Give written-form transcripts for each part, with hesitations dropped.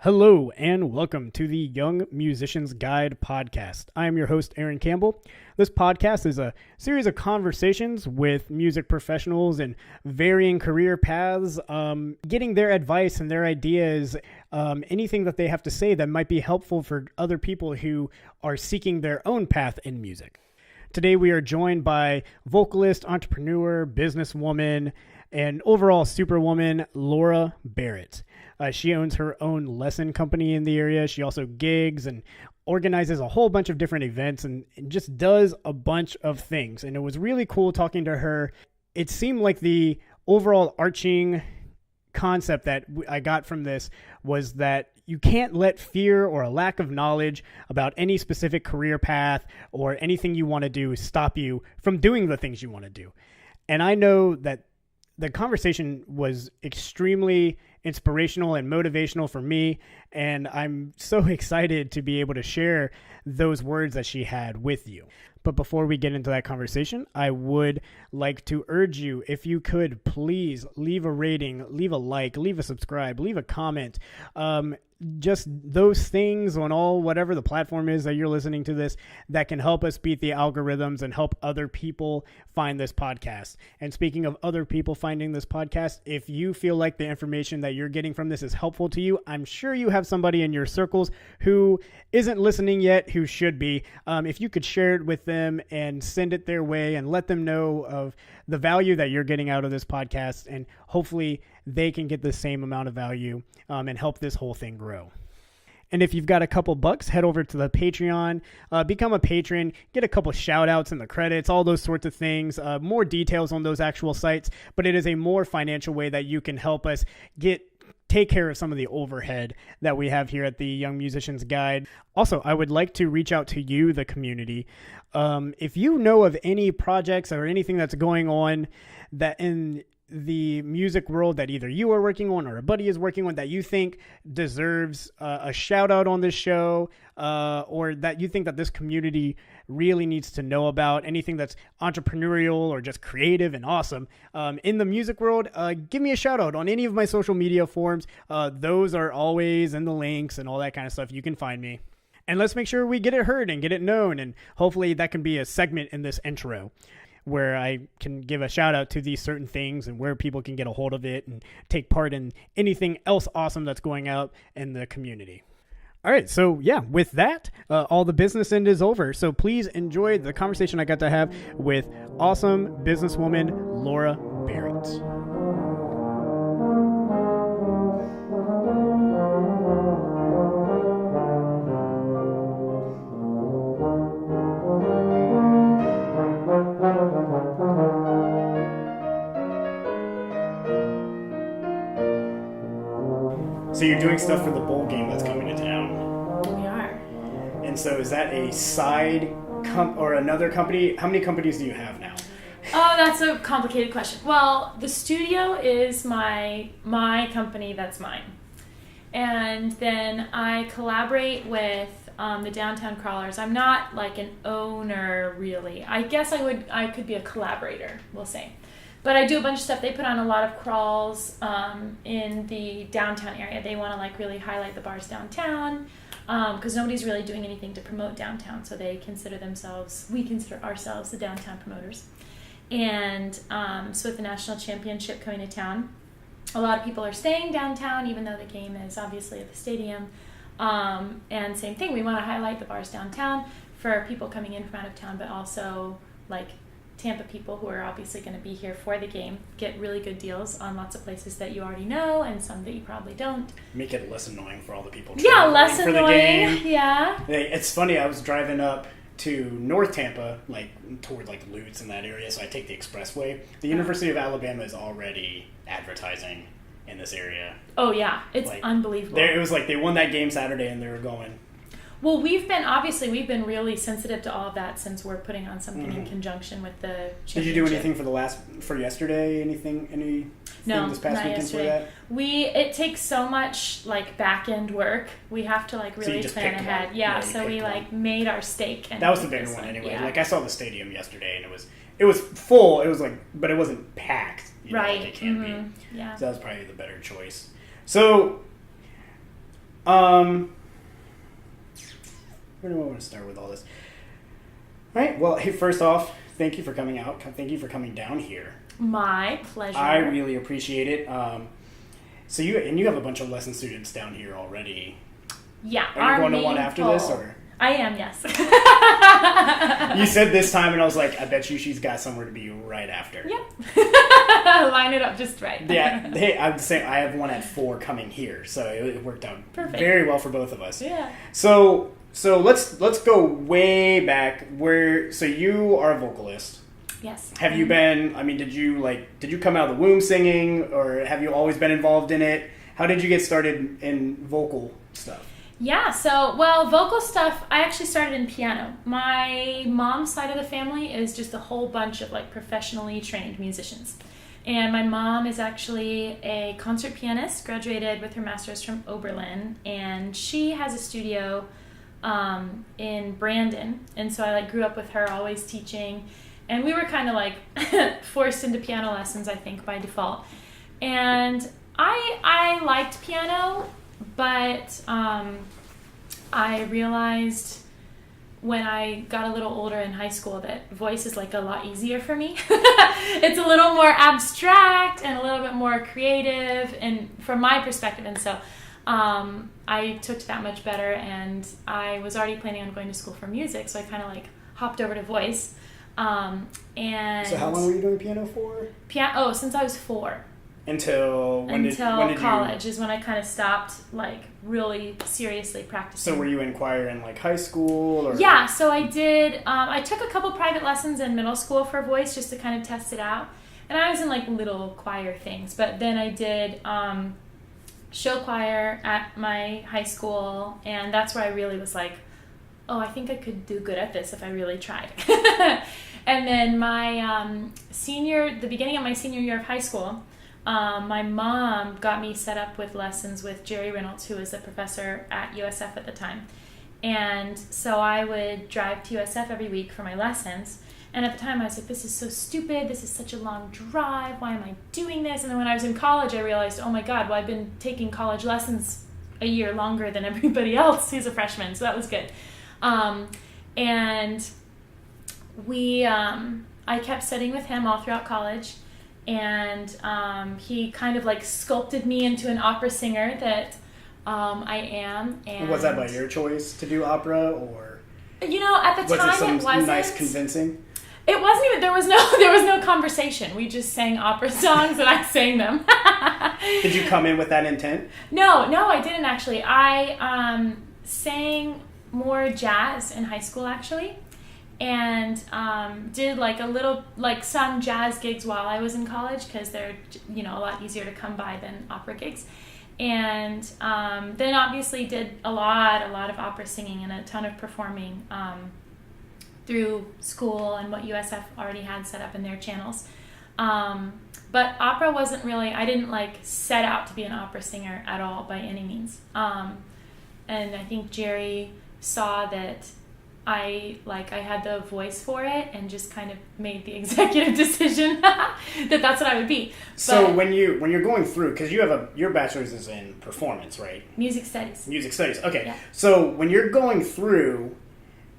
Hello and welcome to the Young Musicians Guide podcast. I am your host, Aaron Campbell. This podcast is a series of conversations with music professionals in varying career paths, getting their advice and their ideas, anything that they have to say that might be helpful for other people who are seeking their own path in music. Today we are joined by vocalist, entrepreneur, businesswoman, and overall superwoman, Laura Barrett. She owns her own lesson company in the area. She also gigs and organizes a whole bunch of different events and just does a bunch of things. And it was really cool talking to her. It seemed like the overall arching concept that I got from this was that you can't let fear or a lack of knowledge about any specific career path or anything you want to do stop you from doing the things you want to do. And I know that the conversation was extremely inspirational and motivational for me, and I'm so excited to be able to share those words that she had with you. But before we get into that conversation, I would like to urge you, if you could, please leave a rating, leave a like, leave a subscribe, leave a comment. Just those things on whatever the platform is that you're listening to this that can help us beat the algorithms and help other people find this podcast. And speaking of other people finding this podcast, if you feel like the information that you're getting from this is helpful to you, I'm sure you have somebody in your circles who isn't listening yet who should be. If you could share it with them and send it their way and let them know of the value that you're getting out of this podcast, and hopefully they can get the same amount of value and help this whole thing grow. And if you've got a couple bucks, head over to the Patreon, become a patron, get a couple shout outs in the credits, all those sorts of things, more details on those actual sites, but it is a more financial way that you can help us take care of some of the overhead that we have here at the Young Musicians Guide. Also, I would like to reach out to you, the community. If you know of any projects or anything that's going on that in the music world that either you are working on or a buddy is working on that you think deserves a shout out on this show, or that you think that this community really needs to know about, anything that's entrepreneurial or just creative and awesome in the music world, give me a shout out on any of my social media forums. Those are always in the links and all that kind of stuff. You can find me. And let's make sure we get it heard and get it known. And hopefully that can be a segment in this intro where I can give a shout out to these certain things and where people can get a hold of it and take part in anything else awesome that's going out in the community. All right. So yeah, with that, all the business end is over. So please enjoy the conversation I got to have with awesome businesswoman, Laura Barrett. So you're doing stuff for the bowl game that's coming to town. We are. And so is that a side or another company? How many companies do you have now? Oh, that's a complicated question. Well, the studio is my company that's mine. And then I collaborate with the Downtown Crawlers. I'm not like an owner, really. I guess I could be a collaborator, we'll say. But I do a bunch of stuff. They put on a lot of crawls in the downtown area. They want to like really highlight the bars downtown because nobody's really doing anything to promote downtown. So we consider ourselves the downtown promoters. And so with the national championship coming to town, a lot of people are staying downtown, even though the game is obviously at the stadium. And same thing, we want to highlight the bars downtown for people coming in from out of town, but also like Tampa people who are obviously going to be here for the game get really good deals on lots of places that you already know and some that you probably don't. Make it less annoying for all the people. Yeah, less for annoying. The game. Yeah. It's funny. I was driving up to North Tampa, like toward like Lutz in that area, so I take the expressway. The University of Alabama is already advertising in this area. Oh yeah, it's like, unbelievable. It was like they won that game Saturday and they were going. Well, we've been really sensitive to all of that since we're putting on something in conjunction with the championship. Did you do anything for yesterday? Anything no, this past not weekend yesterday. For that? It takes so much like back end work. We have to like really plan ahead. Yeah, so we like made our steak. And that was the bigger one anyway. Yeah. Like I saw the stadium yesterday and it was full. It was like, but it wasn't packed. Right. Like it can be. Yeah. So that was probably the better choice. So, Where do I want to start with all this? All right. Well, hey, first off, thank you for coming out. Thank you for coming down here. My pleasure. I really appreciate it. So you have a bunch of lesson students down here already. Yeah. Are you going to one after this, or? I am, yes. You said this time, and I was like, I bet you she's got somewhere to be right after. Yep. Line it up just right. Yeah. Hey, I'm saying I have one at 4 coming here, so it worked out very well for both of us. Yeah. So let's go way back. So you are a vocalist. Yes. Have you been? I mean, did you come out of the womb singing, or have you always been involved in it? How did you get started in vocal stuff? Yeah, vocal stuff, I actually started in piano. My mom's side of the family is just a whole bunch of professionally trained musicians. And my mom is actually a concert pianist, graduated with her master's from Oberlin, and she has a studio in Brandon. And so I grew up with her, always teaching. And we were kind of forced into piano lessons, I think, by default. And I liked piano, but I realized when I got a little older in high school that voice is a lot easier for me. It's a little more abstract and a little bit more creative, and from my perspective. And so I took to that much better, and I was already planning on going to school for music, so I kind of hopped over to voice. And so how long were you doing piano for? Since I was 4. Until college is when I kind of stopped really seriously practicing. So were you in choir in high school? Or? Yeah, so I did. I took a couple private lessons in middle school for voice just to kind of test it out, and I was in little choir things. But then I did show choir at my high school, and that's where I really was oh, I think I could do good at this if I really tried. And then my the beginning of my senior year of high school, my mom got me set up with lessons with Jerry Reynolds, who was a professor at USF at the time. And so I would drive to USF every week for my lessons. And at the time I was this is so stupid. This is such a long drive. Why am I doing this? And then when I was in college, I realized, oh my God, I've been taking college lessons a year longer than everybody else who's a freshman. So that was good. And I kept studying with him all throughout college. And he kind of sculpted me into an opera singer that I am. And was that by your choice to do opera, or at the time it wasn't nice convincing? It wasn't even. There was no conversation. We just sang opera songs, and I sang them. Did you come in with that intent? No, I didn't actually. I sang more jazz in high school actually. And did a little some jazz gigs while I was in college, because they're a lot easier to come by than opera gigs, and then obviously did a lot of opera singing and a ton of performing through school and what USF already had set up in their channels. But opera wasn't really, I didn't set out to be an opera singer at all by any means. And I think Jerry saw that I had the voice for it, and just kind of made the executive decision that that's what I would be. So when you're going through, because you have your bachelor's is in performance, right? Music studies. Music studies. Okay. Yeah. So when you're going through,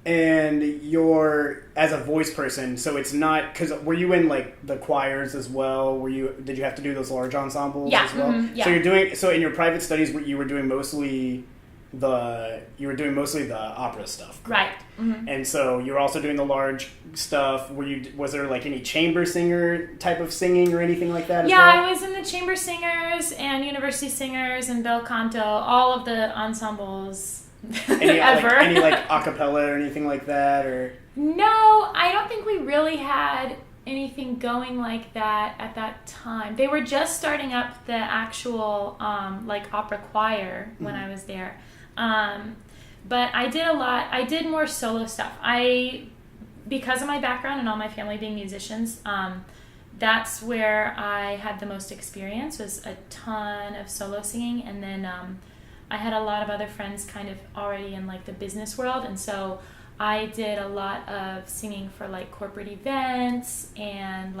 and you're as a voice person, so it's not, because were you in the choirs as well? Did you have to do those large ensembles as well? Mm-hmm, yeah. So in your private studies, you were doing mostly the opera stuff, correct? Right. Mm-hmm. And so you're also doing the large stuff. Was there any chamber singer type of singing or anything like that? Yeah, as well? I was in the chamber singers and university singers and bel canto, all of the ensembles ever. Any a cappella or anything like that, or? No, I don't think we really had anything going like that at that time. They were just starting up the actual opera choir when I was there. But I did more solo stuff. Because of my background and all my family being musicians, that's where I had the most experience, was a ton of solo singing. And then I had a lot of other friends kind of already in the business world, and so I did a lot of singing for corporate events and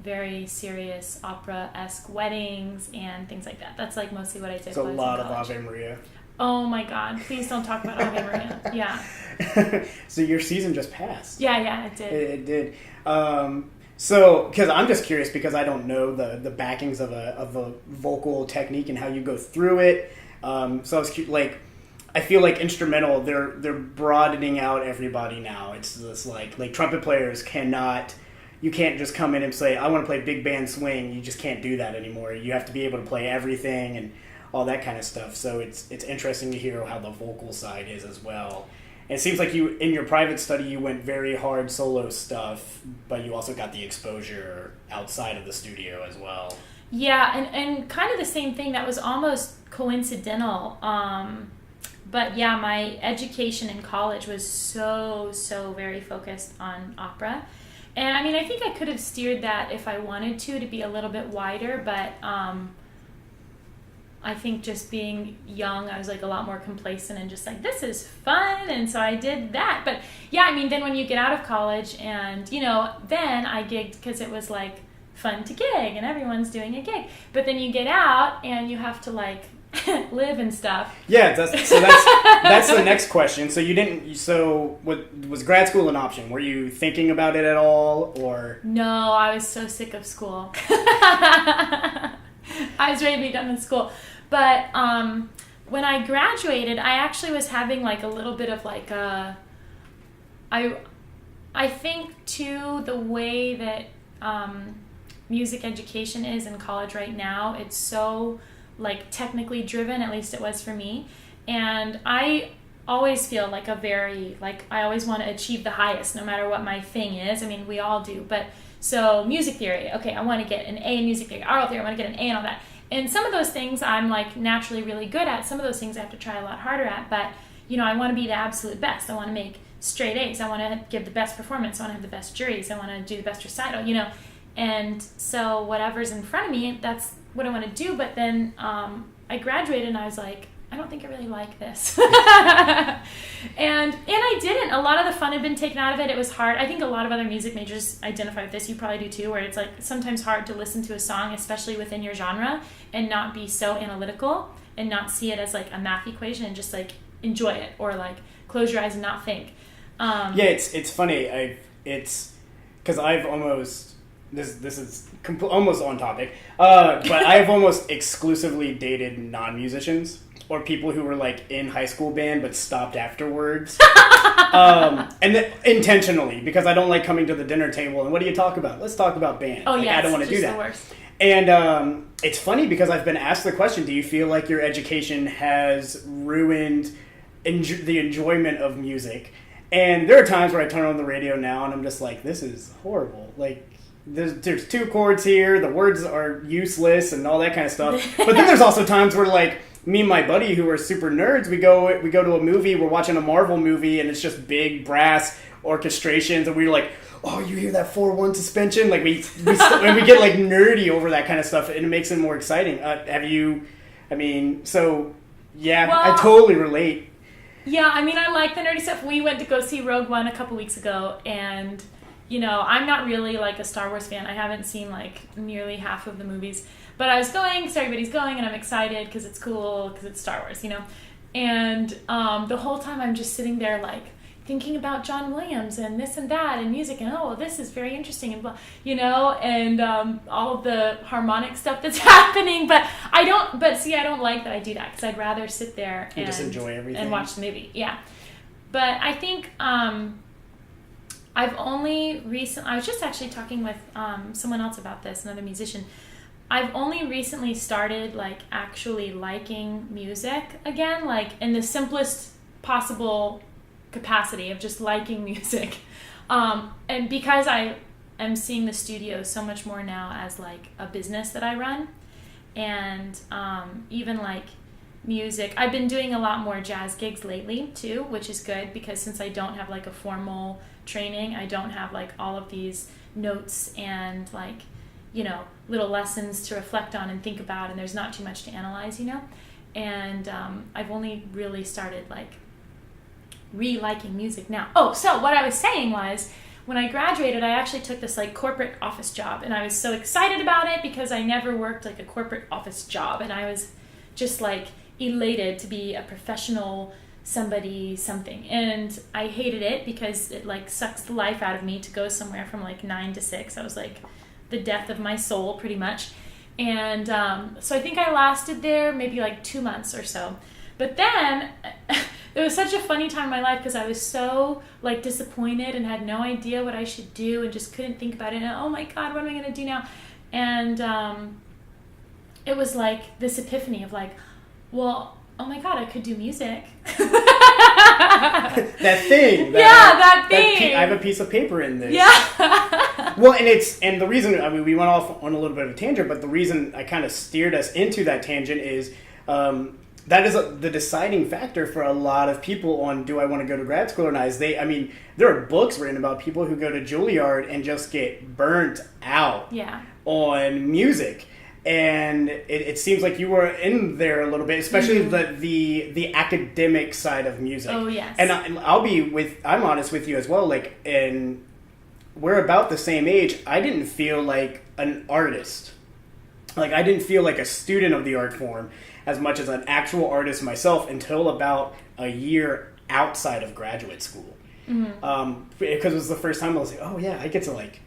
very serious opera-esque weddings and things like that. That's mostly what I did. So a lot of Ave Maria. Oh my God! Please don't talk about Ave Maria. Yeah. So your season just passed. Yeah, it did. It did. So, because I'm just curious because I don't know the backings of a vocal technique and how you go through it. So I was like, I feel like instrumental, they're broadening out everybody now. It's this like trumpet players you can't just come in and say, I want to play big band swing. You just can't do that anymore. You have to be able to play everything and all that kind of stuff. So it's interesting to hear how the vocal side is as well. And it seems like you, in your private study, you went very hard solo stuff, but you also got the exposure outside of the studio as well. Yeah, and kind of the same thing. That was almost coincidental. But yeah, my education in college was so very focused on opera. And I mean, I think I could have steered that if I wanted to be a little bit wider, but I think just being young, I was like a lot more complacent and just like, this is fun. And so I did that. But yeah, I mean, then when you get out of college and, then I gigged because it was like fun to gig and everyone's doing a gig. But then you get out and you have to like live and stuff. Yeah, that's the next question. So was grad school an option? Were you thinking about it at all, or? No, I was so sick of school. I was ready to be done with school. But when I graduated, I actually was having like a little bit of like I think too, the way that music education is in college right now, it's so like technically driven, at least it was for me. And I always feel like I always want to achieve the highest no matter what my thing is. I mean, we all do. But so music theory, okay, I want to get an A in music theory. Oral theory, I want to get an A and all that. And some of those things I'm like naturally really good at. Some of those things I have to try a lot harder at. But, I want to be the absolute best. I want to make straight A's. I want to give the best performance. I want to have the best juries. I want to do the best recital, And so whatever's in front of me, that's what I want to do. But then I graduated and I was like, I don't think I really like this. and I didn't. A lot of the fun had been taken out of it. It was hard. I think a lot of other music majors identify with this. You probably do too, where it's like sometimes hard to listen to a song, especially within your genre, and not be so analytical and not see it as like a math equation and just like enjoy it or like close your eyes and not think. Yeah, it's funny. It's because I've almost... This is almost on topic, but I've almost exclusively dated non-musicians or people who were like in high school band but stopped afterwards, intentionally, because I don't like coming to the dinner table and what do you talk about? Let's talk about band. Oh yeah, I don't want to do that. The worst. And it's funny because I've been asked the question: do you feel like your education has ruined the enjoyment of music? And there are times where I turn on the radio now and I'm just like, this is horrible. Like, there's two chords here, the words are useless and all that kind of stuff. But then there's also times where like me and my buddy who are super nerds, we go to a movie, we're watching a Marvel movie and it's just big brass orchestrations and we're like, oh, you hear that 4/1 suspension? Like we get like nerdy over that kind of stuff and it makes it more exciting. I totally relate. Yeah, I mean, I like the nerdy stuff. We went to go see Rogue One a couple weeks ago and I'm not really like a Star Wars fan. I haven't seen like nearly half of the movies, but I was going because everybody's going and I'm excited because it's cool because it's Star Wars, and the whole time I'm just sitting there like thinking about John Williams and this and that and music and this is very interesting and blah, and all of the harmonic stuff that's happening, but I don't like that I do that because I'd rather sit there and just enjoy everything and watch the movie. Yeah, but I think I've only recently, I was just actually talking with someone else about this, another musician. I've only recently started like actually liking music again, like in the simplest possible capacity of just liking music. And because I am seeing the studio so much more now as like a business that I run, and even like music, I've been doing a lot more jazz gigs lately too, which is good because since I don't have like a formal training, I don't have like all of these notes and like little lessons to reflect on and think about, and there's not too much to analyze, and I've only really started like re-liking music now. So what I was saying was, when I graduated, I actually took this like corporate office job, and I was so excited about it because I never worked like a corporate office job, and I was just like elated to be a professional something, and I hated it because it like sucks the life out of me to go somewhere from like 9 to 6. I was like the death of my soul pretty much. And so I think I lasted there maybe like 2 months or so. But then it was such a funny time in my life because I was so like disappointed and had no idea what I should do and just couldn't think about it. And oh my God, what am I going to do now? And it was like this epiphany of like, well, oh my God, I could do music. That thing. That thing. I have a piece of paper in this. Yeah. Well, and the reason, I mean, we went off on a little bit of a tangent, but the reason I kind of steered us into that tangent is that is the deciding factor for a lot of people on do I want to go to grad school or not. I mean, there are books written about people who go to Juilliard and just get burnt out on music. And it seems like you were in there a little bit, especially the academic side of music. Oh, yes. And I'm honest with you as well. Like, and we're about the same age. I didn't feel like an artist. Like, I didn't feel like a student of the art form as much as an actual artist myself until about a year outside of graduate school. Because it was the first time I was like, oh yeah, I get to like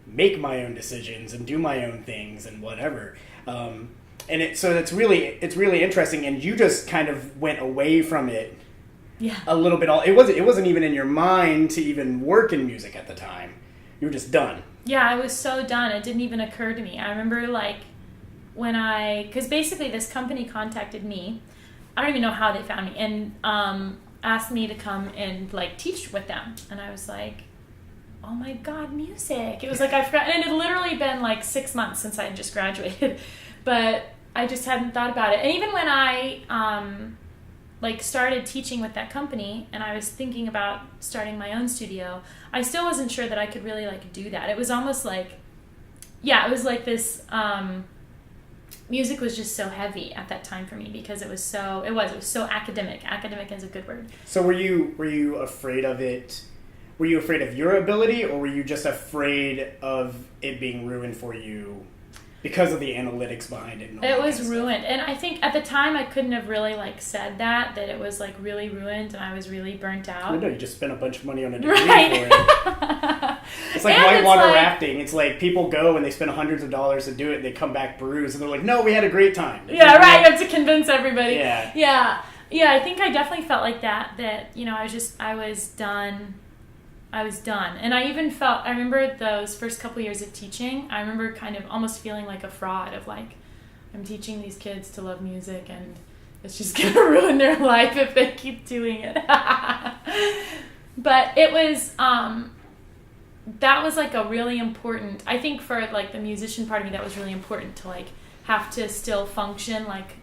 make my own decisions and do my own things and whatever. So it's really interesting, and you just kind of went away from it a little bit. It wasn't even in your mind to even work in music at the time. You were just done. Yeah, I was so done. It didn't even occur to me. I remember like because basically this company contacted me. I don't even know how they found me, and asked me to come and like teach with them. And I was like, oh my God, music. It was like I forgot, and it had literally been like 6 months since I had just graduated, but I just hadn't thought about it. And even when I like started teaching with that company and I was thinking about starting my own studio, I still wasn't sure that I could really like do that. It was almost like, it was like this, music was just so heavy at that time for me because it was so academic. Academic is a good word. So were you afraid of it? Were you afraid of your ability, or were you just afraid of it being ruined for you because of the analytics behind it? It was ruined. And I think at the time I couldn't have really like said that it was like really ruined and I was really burnt out. No, you just spent a bunch of money on a degree for it. It's like whitewater rafting. It's like people go and they spend hundreds of dollars to do it and they come back bruised and they're like, no, we had a great time. Yeah, right. You have to convince everybody. Yeah. Yeah, I think I definitely felt like that, you know, I was done. And I even felt, I remember those first couple years of teaching, I remember kind of almost feeling like a fraud of like, I'm teaching these kids to love music and it's just going to ruin their life if they keep doing it. But it was, that was like a really important, I think for like the musician part of me, that was really important to like have to still function like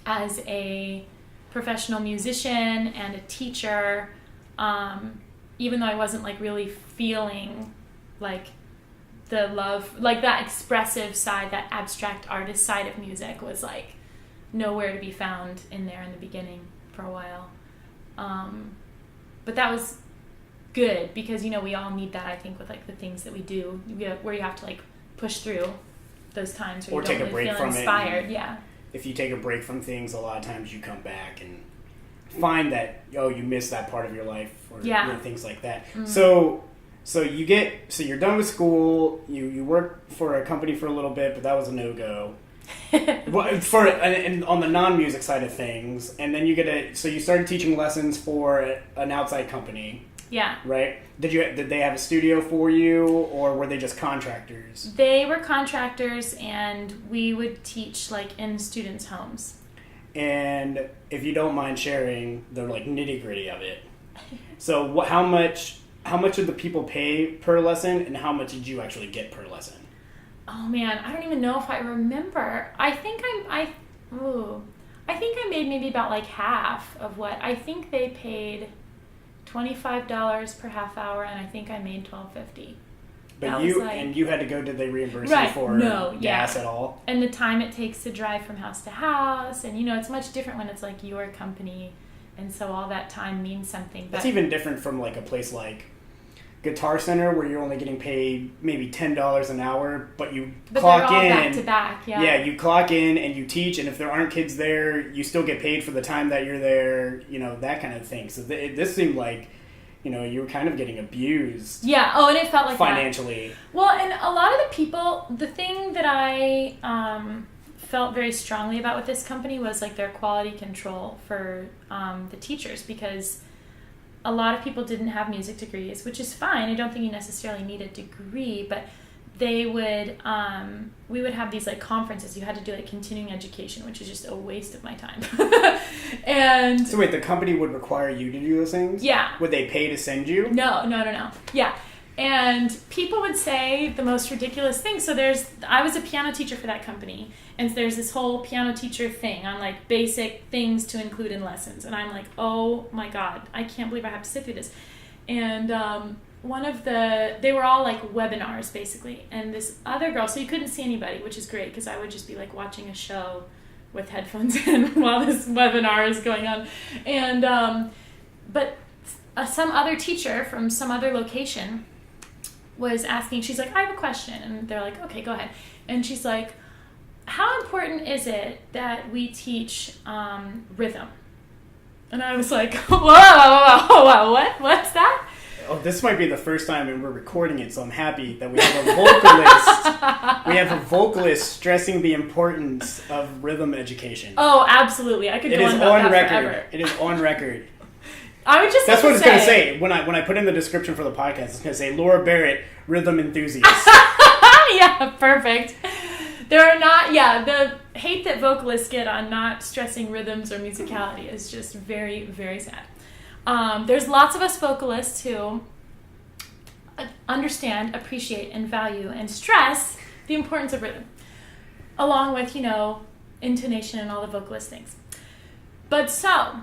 as a professional musician and a teacher, even though I wasn't like really feeling like the love, like that expressive side, that abstract artist side of music was like nowhere to be found in there in the beginning for a while. But that was good because, you know, we all need that, I think, with like the things that we do where you have to like push through those times where or you take don't a really break feel from inspired. It. Yeah. If you take a break from things, a lot of times you come back and find that you missed that part of your life or things like that. Mm-hmm. So you're done with school. You work for a company for a little bit, but that was a no-go. And on the non-music side of things, and then you started teaching lessons for an outside company. Yeah. Right? Did they have a studio for you, or were they just contractors? They were contractors, and we would teach like in students' homes. And if you don't mind sharing the like nitty-gritty of it, so how much did the people pay per lesson, and how much did you actually get per lesson? Oh man, I don't even know if I remember. I think I made maybe about like half of what I think they paid. $25 per half hour, and I think I made $12.50. But you had to go. Did they reimburse you for gas at all? And the time it takes to drive from house to house, and you know it's much different when it's like your company, and so all that time means something. That's even different from like a place like Guitar Center where you're only getting paid maybe $10 an hour, but clock they're all in back to back. Yeah, you clock in and you teach, and if there aren't kids there, you still get paid for the time that you're there. That kind of thing. So this seemed like, you were kind of getting abused. Yeah. Oh, and it felt like financially. That. Well, and a lot of the people, the thing that I felt very strongly about with this company was like their quality control for the teachers, because a lot of people didn't have music degrees, which is fine. I don't think you necessarily need a degree, but they would, we would have these like conferences. You had to do like continuing education, which is just a waste of my time. And so wait, the company would require you to do those things? Yeah. Would they pay to send you? No. Yeah. And people would say the most ridiculous things. So I was a piano teacher for that company, and there's this whole piano teacher thing on like basic things to include in lessons. And I'm like, oh my God, I can't believe I have to sit through this. And they were all like webinars basically. And this other girl, so you couldn't see anybody, which is great because I would just be like watching a show with headphones in while this webinar is going on. And, but some other teacher from some other location was asking, she's like, I have a question. And they're like, okay, go ahead. And she's like, how important is it that we teach rhythm? And I was like, whoa, what? What's that? Oh, this might be the first time and we're recording it, so I'm happy that we have a vocalist. We have a vocalist stressing the importance of rhythm education. Oh, absolutely. I could go on about that forever. It is on record. I would just That's what it's going to say. When I put in the description for the podcast, it's going to say Laura Barrett, rhythm enthusiast. Yeah, perfect. There are not, the hate that vocalists get on not stressing rhythms or musicality is just very, very sad. There's lots of us vocalists who understand, appreciate, and value and stress the importance of rhythm, along with, intonation and all the vocalist things. But so,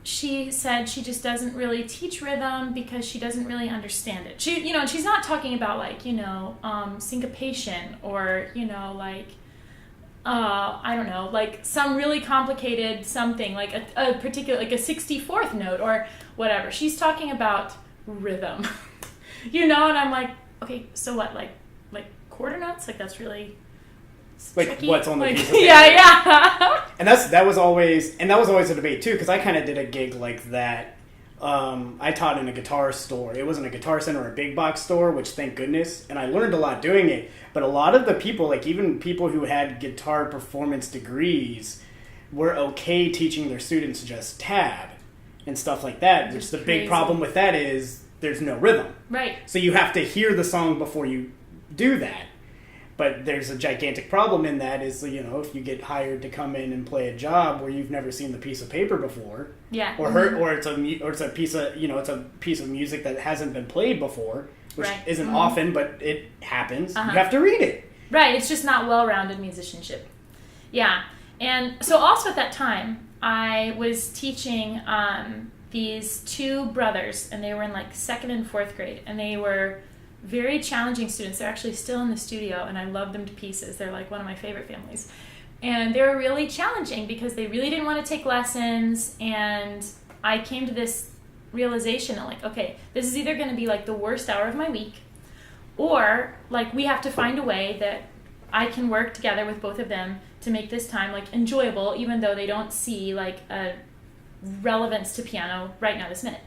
she said she just doesn't really teach rhythm because she doesn't really understand it. She, and she's not talking about like, syncopation or, I don't know, like some really complicated something, like a particular, like a 64th note or whatever. She's talking about rhythm, and I'm like, okay, so what, like quarter notes? Like that's really like tricky. What's on the like, piece of paper. Yeah. And that was always a debate too, because I kind of did a gig like that. I taught in a guitar store. It wasn't a Guitar Center or a big box store, which thank goodness, and I learned a lot doing it. But a lot of the people, like even people who had guitar performance degrees, were okay teaching their students just tab and stuff like that, which the big problem with that is there's no rhythm. Right. So you have to hear the song before you do that. But there's a gigantic problem in that is, if you get hired to come in and play a job where you've never seen the piece of paper before, or it's a piece of music that hasn't been played before, which isn't often, but it happens. You have to read it. Right. It's just not well-rounded musicianship. Yeah. And so also at that time, I was teaching these two brothers, and they were in like 2nd and 4th grade, and they were very challenging students. They're actually still in the studio, and I love them to pieces. They're like one of my favorite families. And they were really challenging because they really didn't want to take lessons, and I came to this realization that like, okay, this is either going to be like the worst hour of my week, or like we have to find a way that I can work together with both of them to make this time like enjoyable, even though they don't see like a relevance to piano right now this minute.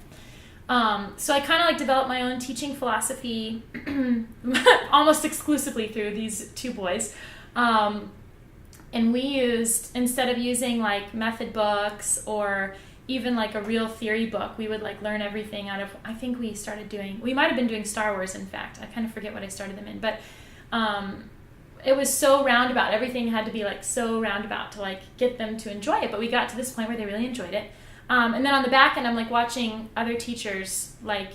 So I kind of like developed my own teaching philosophy almost exclusively through these two boys. And we used, instead of using like method books or even like a real theory book, we would like learn everything out of, I think we might have been doing Star Wars, in fact. I kind of forget what I started them in, but it was so roundabout. Everything had to be like so roundabout to like get them to enjoy it. But we got to this point where they really enjoyed it. And then on the back end, I'm like watching other teachers, like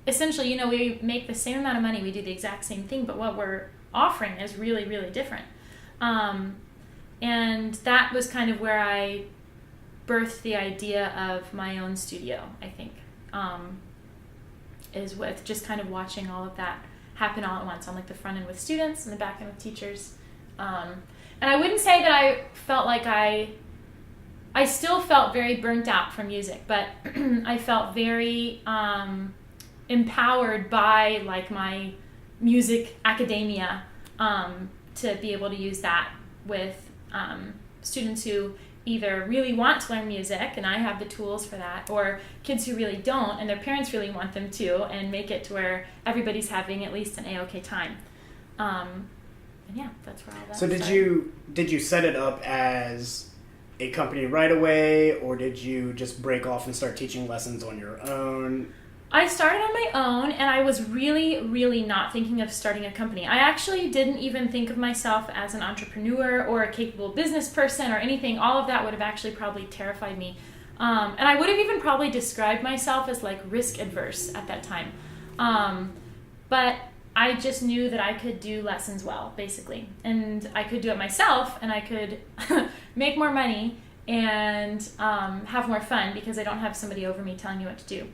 essentially, we make the same amount of money, we do the exact same thing, but what we're offering is really, really different. And that was kind of where I birthed the idea of my own studio, I think, is with just kind of watching all of that happen all at once on like the front end with students and the back end with teachers. And I wouldn't say that I felt like I still felt very burnt out from music, but I felt very empowered by like my music academia to be able to use that with students who either really want to learn music, and I have the tools for that, or kids who really don't and their parents really want them to, and make it to where everybody's having at least an A-OK time. And yeah, that's where all that So started. did you set it up as a company right away, or did you just break off and start teaching lessons on your own? I started on my own, and I was really, really not thinking of starting a company. I actually didn't even think of myself as an entrepreneur or a capable business person or anything. All of that would have actually probably terrified me. And I would have even probably described myself as like risk adverse at that time. But I just knew that I could do lessons well, basically. And I could do it myself, and I could make more money and have more fun because I don't have somebody over me telling me what to do.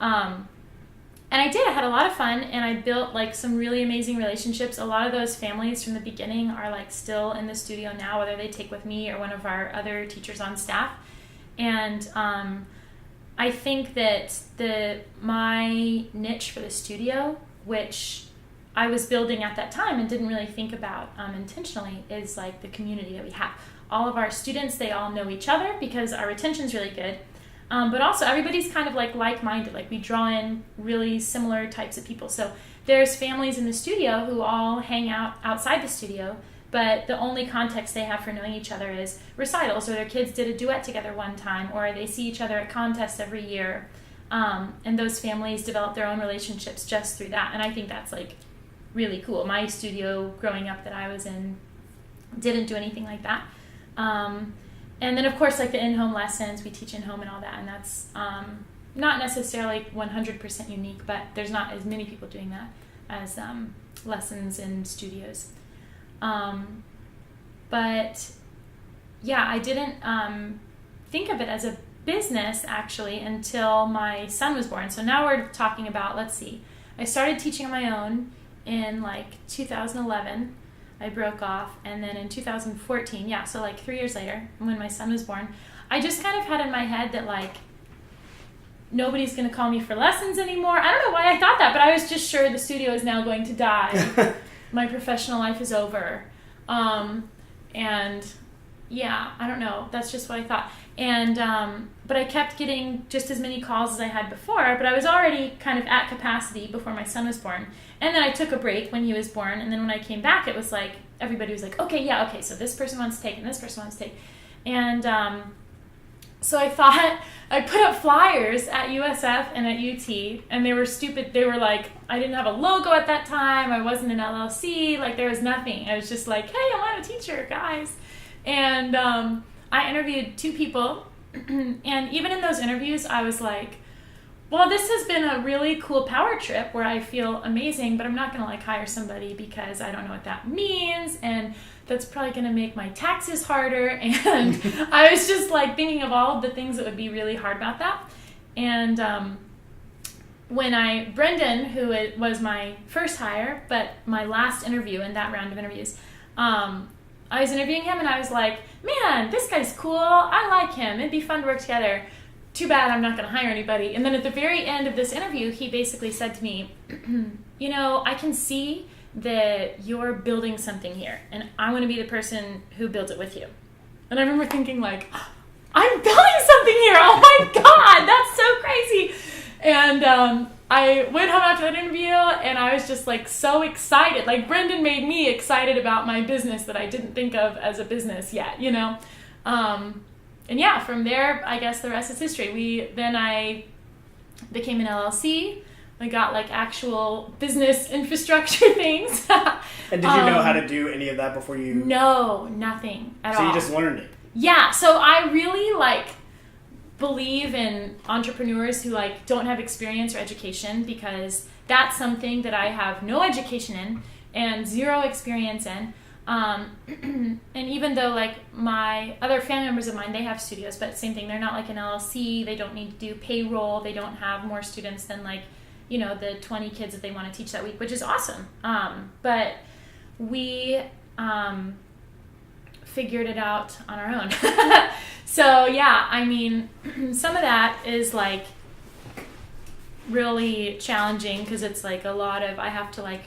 And I did. I had a lot of fun, and I built like some really amazing relationships. A lot of those families from the beginning are like still in the studio now, whether they take with me or one of our other teachers on staff. And I think that my niche for the studio, which I was building at that time and didn't really think about intentionally, is like the community that we have. All of our students, they all know each other because our retention's really good. But also everybody's kind of like-minded. Like we draw in really similar types of people. So there's families in the studio who all hang out outside the studio, but the only context they have for knowing each other is recitals, or their kids did a duet together one time, or they see each other at contests every year. And those families develop their own relationships just through that. And I think that's like really cool. My studio growing up that I was in didn't do anything like that. And then, of course, like the in-home lessons, we teach in-home and all that, and that's not necessarily 100% unique, but there's not as many people doing that as lessons in studios. But, yeah, I didn't think of it as a business, actually, until my son was born. So now we're talking about, let's see, I started teaching on my own in, like, 2011. I broke off, and then in 2014, yeah, so like 3 years later, when my son was born, I just kind of had in my head that like nobody's going to call me for lessons anymore. I don't know why I thought that, but I was just sure the studio is now going to die. My professional life is over. And yeah, I don't know. That's just what I thought. And but I kept getting just as many calls as I had before, but I was already kind of at capacity before my son was born. And then I took a break when he was born, and then when I came back, it was like, everybody was like, okay, so this person wants to take, and this person wants to take. And so I thought, I put up flyers at USF and at UT, and they were stupid. They were like, I didn't have a logo at that time, I wasn't an LLC, like there was nothing. I was just like, hey, I want a teacher, guys. And I interviewed 2 people, and even in those interviews, I was like, well, this has been a really cool power trip where I feel amazing, but I'm not going to like hire somebody because I don't know what that means, and that's probably going to make my taxes harder. And I was just like thinking of all of the things that would be really hard about that. And when Brendan, who was my first hire, but my last interview in that round of interviews, I was interviewing him, and I was like, man, this guy's cool. I like him. It'd be fun to work together. Too bad I'm not going to hire anybody. And then at the very end of this interview, he basically said to me, you know, I can see that you're building something here, and I want to be the person who builds it with you. And I remember thinking, like, I'm building something here. Oh my God, that's so crazy. And I went home after that interview, and I was just like so excited. Like Brendan made me excited about my business that I didn't think of as a business yet, you know? And yeah, from there, I guess the rest is history. I became an LLC. We got like actual business infrastructure things. And did you know how to do any of that before you? No, nothing at all. So you just learned it? Yeah, so I really like believe in entrepreneurs who like don't have experience or education, because that's something that I have no education in and zero experience in. And even though like my other family members of mine, they have studios, but same thing, they're not like an LLC, they don't need to do payroll, they don't have more students than like, you know, the 20 kids that they want to teach that week, which is awesome. But we figured it out on our own. So yeah, I mean, some of that is like really challenging because it's like I have to like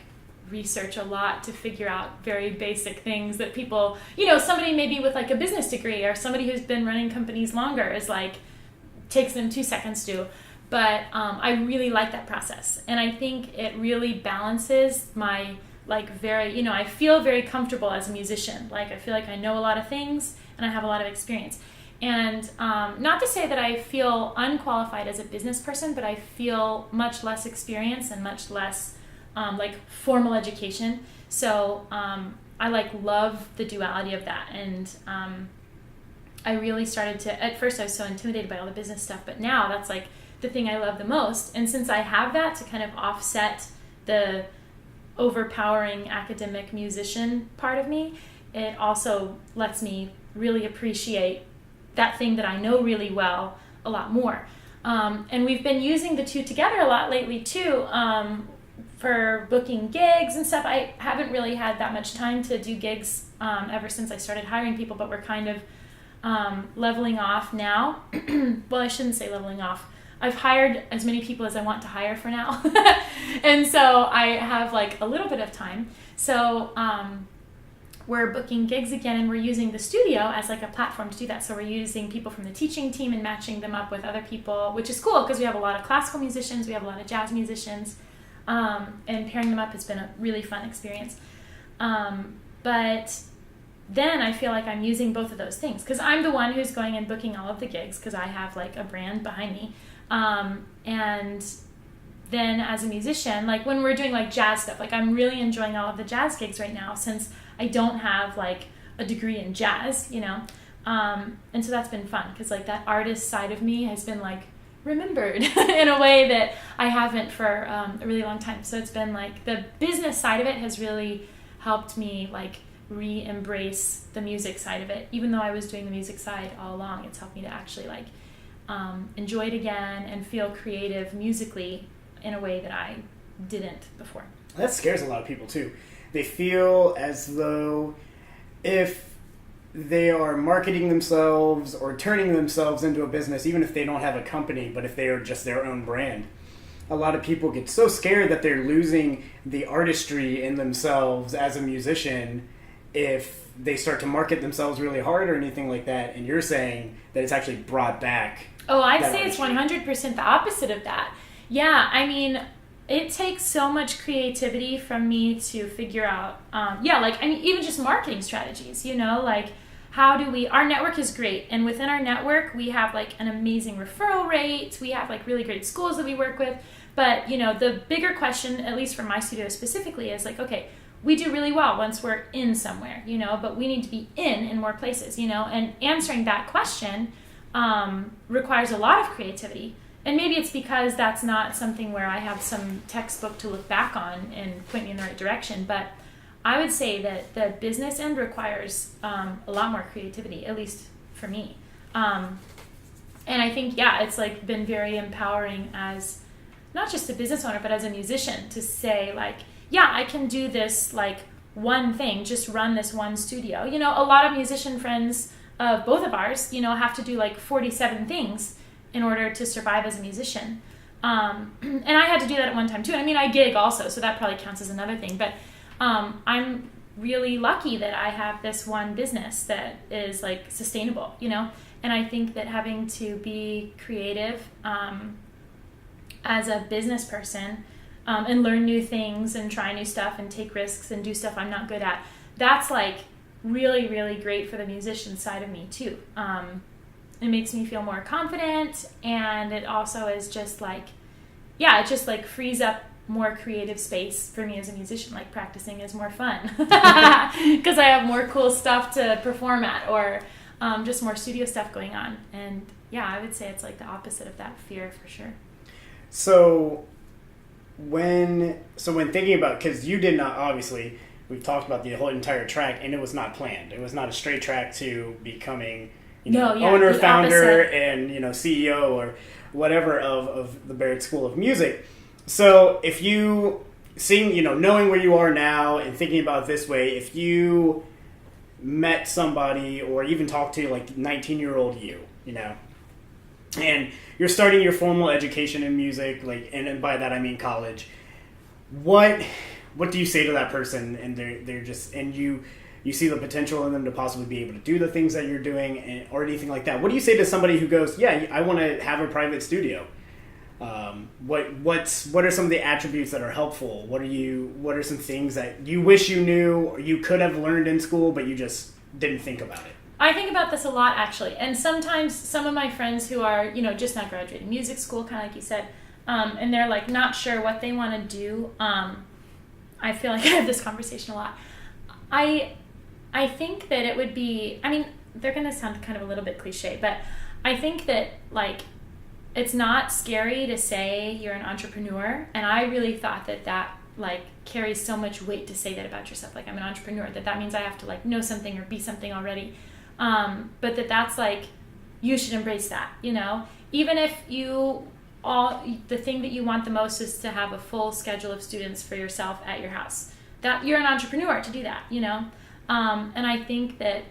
research a lot to figure out very basic things that people, somebody maybe with like a business degree or somebody who's been running companies longer is like, takes them 2 seconds to. But I really like that process. And I think it really balances my like very, I feel very comfortable as a musician. Like I feel like I know a lot of things and I have a lot of experience. And not to say that I feel unqualified as a business person, but I feel much less experience and much less like formal education. So I like love the duality of that. And I really started to, at first I was so intimidated by all the business stuff, but now that's like the thing I love the most. And since I have that to kind of offset the overpowering academic musician part of me, it also lets me really appreciate that thing that I know really well a lot more. And we've been using the two together a lot lately too, for booking gigs and stuff. I haven't really had that much time to do gigs ever since I started hiring people, but we're kind of leveling off now. Well, I shouldn't say leveling off. I've hired as many people as I want to hire for now. And so I have like a little bit of time. So we're booking gigs again, and we're using the studio as like a platform to do that. So we're using people from the teaching team and matching them up with other people, which is cool because we have a lot of classical musicians, we have a lot of jazz musicians, and pairing them up has been a really fun experience. But then I feel like I'm using both of those things because I'm the one who's going and booking all of the gigs because I have like a brand behind me. And then as a musician, like when we're doing like jazz stuff, like I'm really enjoying all of the jazz gigs right now since I don't have like a degree in jazz, and so that's been fun because like that artist side of me has been like remembered in a way that I haven't for a really long time. So it's been like the business side of it has really helped me like re-embrace the music side of it. Even though I was doing the music side all along, it's helped me to actually like enjoy it again and feel creative musically in a way that I didn't before. That scares a lot of people too. They feel as though if they are marketing themselves or turning themselves into a business, even if they don't have a company, but if they are just their own brand, a lot of people get so scared that they're losing the artistry in themselves as a musician if they start to market themselves really hard or anything like that. And you're saying that it's actually brought back. Oh, I'd say it's 100% the opposite of that. Yeah, I mean, it takes so much creativity from me to figure out, even just marketing strategies, like how do we, our network is great. And within our network, we have like an amazing referral rate. We have like really great schools that we work with. But, the bigger question, at least for my studio specifically, is like, okay, we do really well once we're in somewhere, but we need to be in more places, and answering that question requires a lot of creativity. And maybe it's because that's not something where I have some textbook to look back on and point me in the right direction. But I would say that the business end requires a lot more creativity, at least for me. And I think, it's like been very empowering as not just a business owner, but as a musician to say like, I can do this like one thing, just run this one studio. A lot of musician friends of both of ours, have to do like 47 things in order to survive as a musician. And I had to do that at one time too. And I mean, I gig also, so that probably counts as another thing. But I'm really lucky that I have this one business that is like sustainable, And I think that having to be creative as a business person and learn new things and try new stuff and take risks and do stuff I'm not good at, that's like really, really great for the musician side of me too. It makes me feel more confident, and it also is just like, it just like frees up more creative space for me as a musician. Like practicing is more fun because I have more cool stuff to perform at, or just more studio stuff going on. And I would say it's like the opposite of that fear for sure. So when thinking about, because you did not, obviously we've talked about the whole entire track, and it was not planned. It was not a straight track to becoming owner, founder, opposite. And CEO or whatever of the Barrett School of Music. So if you knowing where you are now and thinking about it this way, if you met somebody or even talked to like 19-year-old you, and you're starting your formal education in music, like, and by that I mean college. What do you say to that person? And they're just, and you see the potential in them to possibly be able to do the things that you're doing, or anything like that. What do you say to somebody who goes, yeah, I want to have a private studio? What are some of the attributes that are helpful? What are some things that you wish you knew or you could have learned in school, but you just didn't think about it? I think about this a lot, actually. And sometimes some of my friends who are, just not graduating music school, kind of like you said, and they're like not sure what they want to do. I feel like I have this conversation a lot. I think that it would be, they're going to sound kind of a little bit cliche, but I think that, like, it's not scary to say you're an entrepreneur. And I really thought that like carries so much weight to say that about yourself. Like, I'm an entrepreneur, that means I have to like know something or be something already. But that's like, you should embrace that, even if the thing that you want the most is to have a full schedule of students for yourself at your house, that you're an entrepreneur to do that, and I think that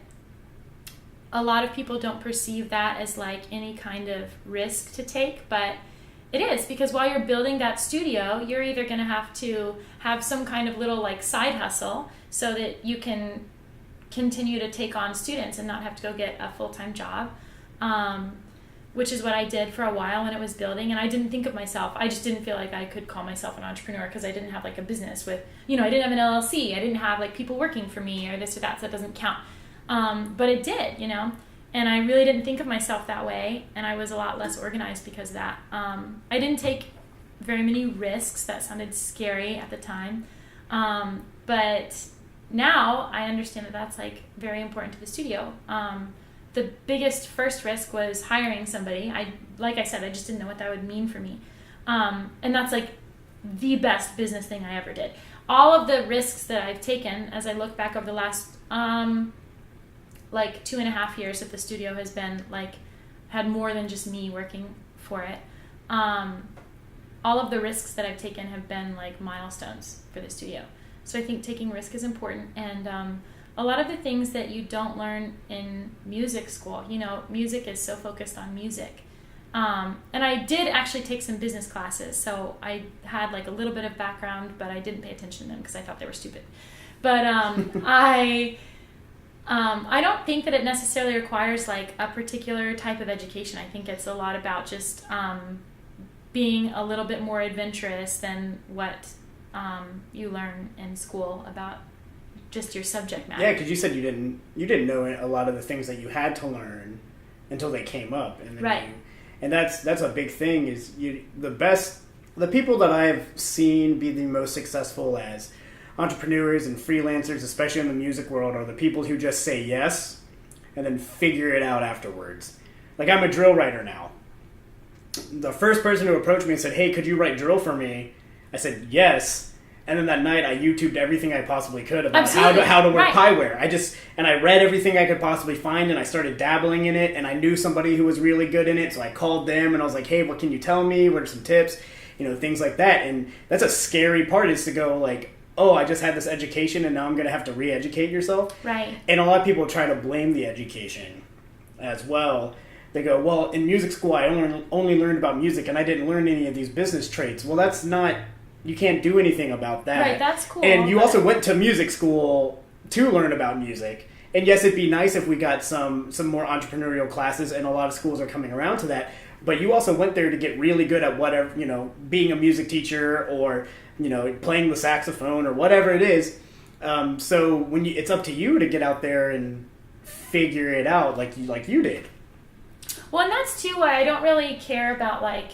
a lot of people don't perceive that as like any kind of risk to take, but it is, because while you're building that studio, you're either going to have to have some kind of little like side hustle so that you can continue to take on students and not have to go get a full-time job, which is what I did for a while when it was building. And I didn't think of myself, I just didn't feel like I could call myself an entrepreneur because I didn't have like a business with, I didn't have an LLC, I didn't have like people working for me or this or that, so that doesn't count. But it did, and I really didn't think of myself that way, and I was a lot less organized because of that. I didn't take very many risks. That sounded scary at the time, but now I understand that that's like very important to the studio. The biggest first risk was hiring somebody. Like I said, I just didn't know what that would mean for me, and that's like the best business thing I ever did. All of the risks that I've taken, as I look back over the last like 2.5 years that the studio has been like had more than just me working for it. All of the risks that I've taken have been like milestones for the studio. So I think taking risk is important, and a lot of the things that you don't learn in music school, music is so focused on music. And I did actually take some business classes, so I had like a little bit of background, but I didn't pay attention to them because I thought they were stupid. But I don't think that it necessarily requires like a particular type of education. I think it's a lot about just being a little bit more adventurous than what you learn in school about just your subject matter. Yeah, because you said you didn't know a lot of the things that you had to learn until they came up, and then right. And that's a big thing. Is the people that I've seen be the most successful as entrepreneurs and freelancers, especially in the music world, are the people who just say yes and then figure it out afterwards. Like, I'm a drill writer now. The first person who approached me and said, hey, could you write drill for me? I said yes. And then that night I YouTubed everything I possibly could about how to work Pieware. I read everything I could possibly find, and I started dabbling in it, and I knew somebody who was really good in it, so I called them and I was like, hey, what can you tell me? What are some tips? Things like that. And that's a scary part, is to go like, oh, I just had this education and now I'm going to have to re-educate yourself. Right. And a lot of people try to blame the education as well. They go, well, in music school I only learned about music and I didn't learn any of these business traits. Well, that's not, you can't do anything about that. Right, that's cool. And you also went to music school to learn about music. And yes, it'd be nice if we got some more entrepreneurial classes, and a lot of schools are coming around to that. But you also went there to get really good at whatever, being a music teacher or, playing the saxophone or whatever it is. So when it's up to you to get out there and figure it out like you did. Well, and that's too why I don't really care about like,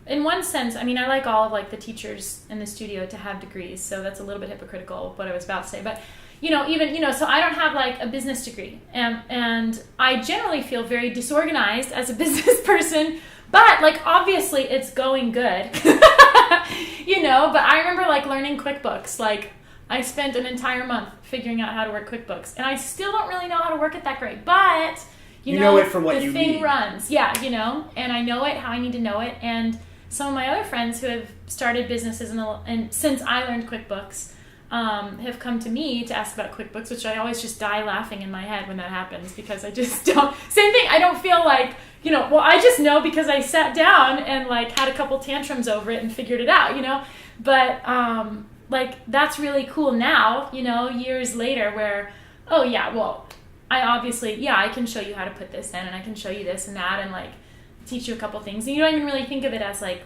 in one sense, I like all of like the teachers in the studio to have degrees, so that's a little bit hypocritical of what I was about to say, but so I don't have like a business degree, and I generally feel very disorganized as a business person, but like obviously it's going good, but I remember like learning QuickBooks. Like I spent an entire month figuring out how to work QuickBooks, and I still don't really know how to work it that great, but you know it for what the you thing need. Runs, yeah, and I know it how I need to know it. And some of my other friends who have started businesses and since I learned QuickBooks have come to me to ask about QuickBooks, which I always just die laughing in my head when that happens, because I just don't. Same thing. I don't feel like well, I just know because I sat down and like had a couple tantrums over it and figured it out, but like that's really cool now, years later where, oh yeah, well, I can show you how to put this in, and I can show you this and that, and like teach you a couple things, and you don't even really think of it as like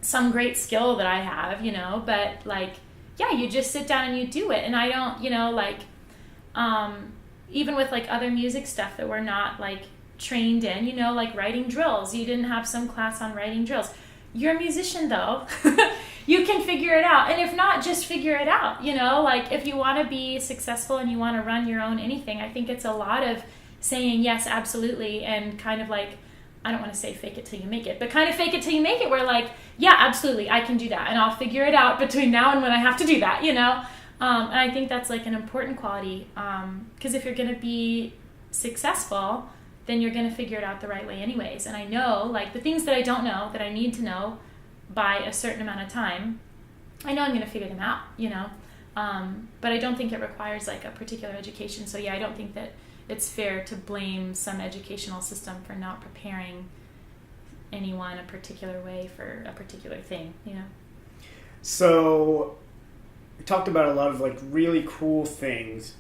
some great skill that I have, but like, yeah, you just sit down and you do it. And I don't, like, even with like other music stuff that we're not like trained in, like writing drills, you didn't have some class on writing drills. You're a musician though. You can figure it out. And if not, just figure it out, like if you want to be successful and you want to run your own anything, I think it's a lot of saying yes, absolutely, and kind of like, I don't want to say fake it till you make it, but kind of fake it till you make it, where like, yeah, absolutely, I can do that, and I'll figure it out between now and when I have to do that, And I think that's like an important quality, because if you're going to be successful, then you're going to figure it out the right way anyways. And I know, like, the things that I don't know, that I need to know by a certain amount of time, I know I'm going to figure them out, but I don't think it requires like a particular education. So yeah, I don't think that it's fair to blame some educational system for not preparing anyone a particular way for a particular thing, So we talked about a lot of like really cool things.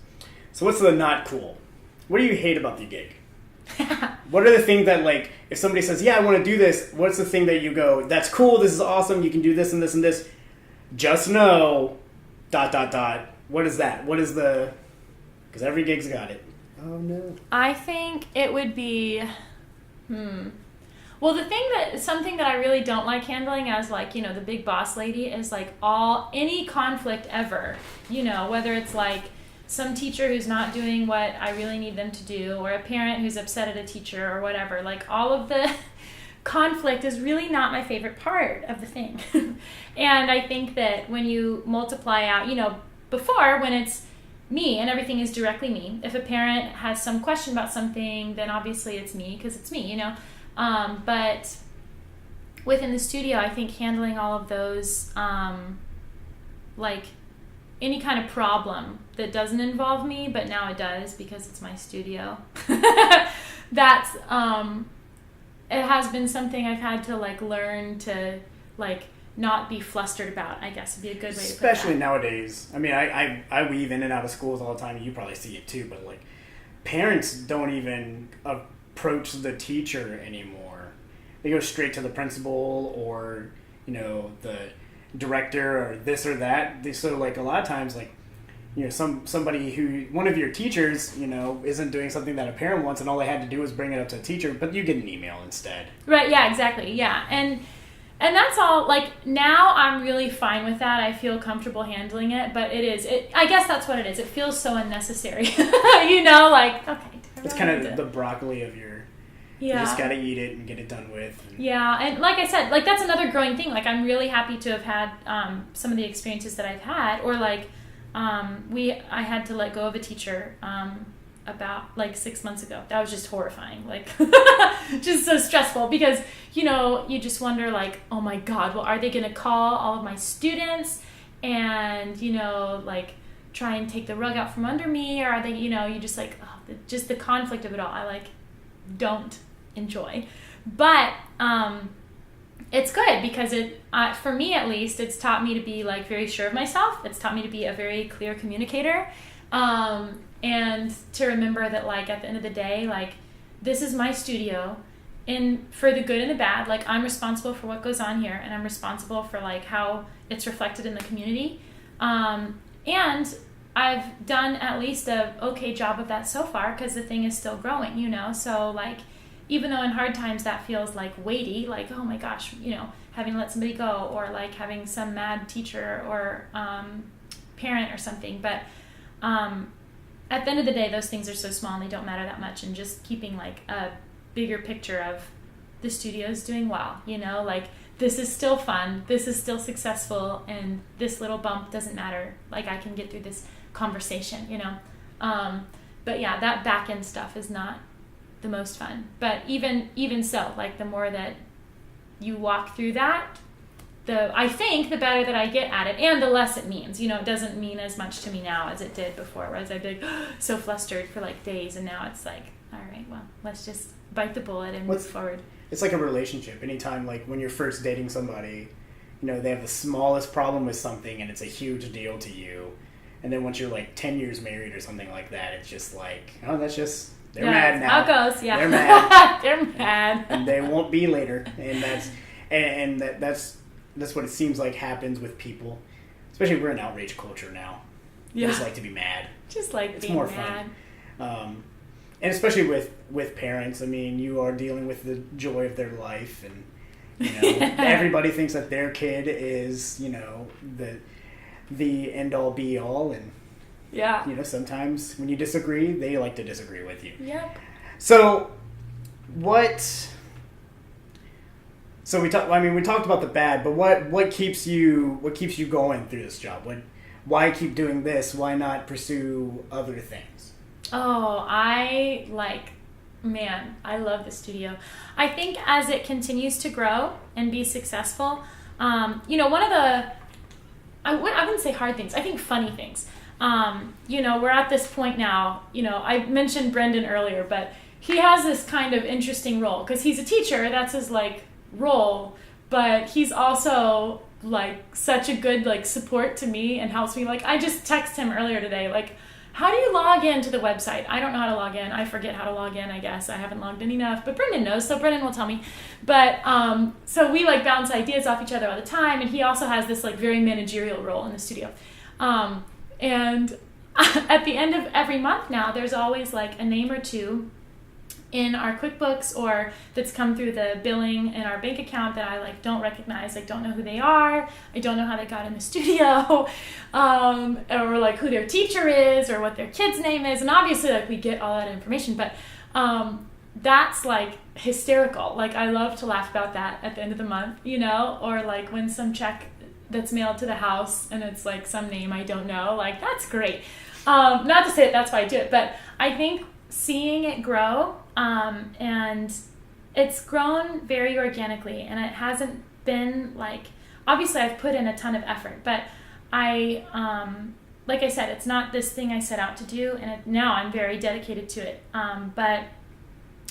So what's the not cool? What do you hate about the gig? What are the things that, like, if somebody says, yeah, I want to do this, what's the thing that you go, that's cool, this is awesome, you can do this and this and this, just know, ... What is that? What is the... Because every gig's got it. Oh, no. I think it would be... Well, something that I really don't like handling as, like, the big boss lady is, like, any conflict ever, whether it's, like, some teacher who's not doing what I really need them to do, or a parent who's upset at a teacher or whatever. Like, all of the conflict is really not my favorite part of the thing. And I think that when you multiply out, before, when it's me and everything is directly me, if a parent has some question about something, then obviously it's me because it's me, But within the studio, I think handling all of those, like, any kind of problem that doesn't involve me, but now it does because it's my studio. That's, it has been something I've had to like learn to like not be flustered about, I guess would be a good way to put that. Especially nowadays. I mean, I weave in and out of schools all the time. You probably see it too, but like parents don't even approach the teacher anymore. They go straight to the principal or, the director or this or that. So like a lot of times, like, somebody who, one of your teachers, isn't doing something that a parent wants, and all they had to do was bring it up to a teacher, but you get an email instead. Right, yeah, exactly, yeah. And that's all, like, now I'm really fine with that. I feel comfortable handling it, but I guess that's what it is. It feels so unnecessary, like, okay. It's kind of the broccoli of your... Yeah. You just gotta eat it and get it done with. Yeah, and like I said, like that's another growing thing. Like I'm really happy to have had some of the experiences that I've had, or like I had to let go of a teacher about like 6 months ago. That was just horrifying, like just so stressful because you just wonder like, oh my God, well, are they gonna call all of my students and like try and take the rug out from under me, or are they you just like just the conflict of it all. I like don't enjoy, but it's good because it for me at least, it's taught me to be like very sure of myself. It's taught me to be a very clear communicator, and to remember that like at the end of the day, like this is my studio, and for the good and the bad, like I'm responsible for what goes on here, and I'm responsible for like how it's reflected in the community, and I've done at least a okay job of that so far because the thing is still growing, so like even though in hard times that feels like weighty, like oh my gosh, having to let somebody go, or like having some mad teacher or parent or something, but at the end of the day those things are so small and they don't matter that much, and just keeping like a bigger picture of the studio's doing well, like this is still fun, this is still successful, and this little bump doesn't matter, like I can get through this conversation, but yeah, that back end stuff is not the most fun, but even so, like the more that you walk through that, I think the better that I get at it, and the less it means, it doesn't mean as much to me now as it did before, whereas I'd be like so flustered for like days, and now it's like all right, well, let's just bite the bullet and move forward. It's like a relationship. Anytime, like, when you're first dating somebody, you know, they have the smallest problem with something and it's a huge deal to you. And then once you're, like, 10 years married or something like that, it's just like, oh, that's just, they're mad now. How it goes, yeah. They're mad. They're mad. And they won't be later. And that's what it seems like happens with people. Especially we're in outrage culture now. Yeah. Just like to be mad. Just like it's being more mad. Fun. And especially with parents, I mean, you are dealing with the joy of their life, and you know, everybody thinks that their kid is, you know, the end all be all, and yeah, you know, sometimes when you disagree, they like to disagree with you. Yep. So we talked about the bad, but what keeps you going through this job? Why keep doing this? Why not pursue other things? Oh, I love the studio. I think as it continues to grow and be successful, you know, one of the, I wouldn't say hard things, I think funny things. You know, we're at this point now, you know, I mentioned Brendan earlier, but he has this kind of interesting role because he's a teacher, that's his like role, but he's also like such a good like support to me and helps me. Like I just texted him earlier today, like, how do you log into the website? I don't know how to log in. I forget how to log in, I guess. I haven't logged in enough, but Brendan knows, so Brendan will tell me. But so we like bounce ideas off each other all the time, and he also has this like very managerial role in the studio. And at the end of every month now, there's always like a name or two in our QuickBooks or that's come through the billing in our bank account that I like don't recognize, like don't know who they are, I don't know how they got in the studio, or like who their teacher is or what their kid's name is, and obviously like we get all that information, but that's like hysterical. Like I love to laugh about that at the end of the month, you know, or like when some check that's mailed to the house and it's like some name I don't know, like that's great. Not to say that that's why I do it, but I think seeing it grow, and it's grown very organically, and it hasn't been like, obviously I've put in a ton of effort, but I, like I said, it's not this thing I set out to do, and now I'm very dedicated to it, but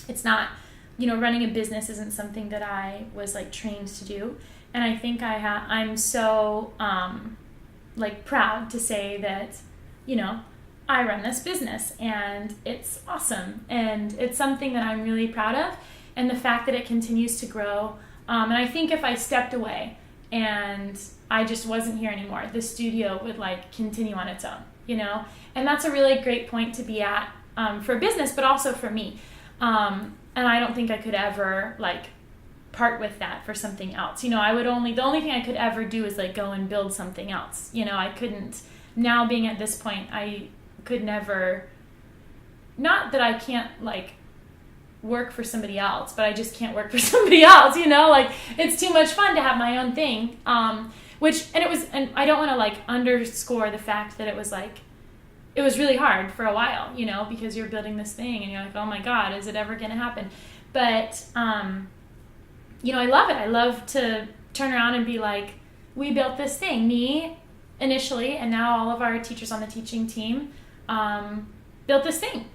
it's not, you know, running a business isn't something that I was like trained to do, and I think I'm so like proud to say that, you know, I run this business and it's awesome and it's something that I'm really proud of, and the fact that it continues to grow, and I think if I stepped away and I just wasn't here anymore, the studio would like continue on its own, you know, and that's a really great point to be at, for business but also for me, and I don't think I could ever like part with that for something else, you know. The only thing I could ever do is like go and build something else, you know. I couldn't, now being at this point, I could never, not that I can't like work for somebody else, but I just can't work for somebody else, you know, like it's too much fun to have my own thing, and I don't want to like underscore the fact that it was really hard for a while, you know, because you're building this thing and you're like, oh my God, is it ever going to happen? But, you know, I love it. I love to turn around and be like, we built this thing, me initially, and now all of our teachers on the teaching team, built this thing,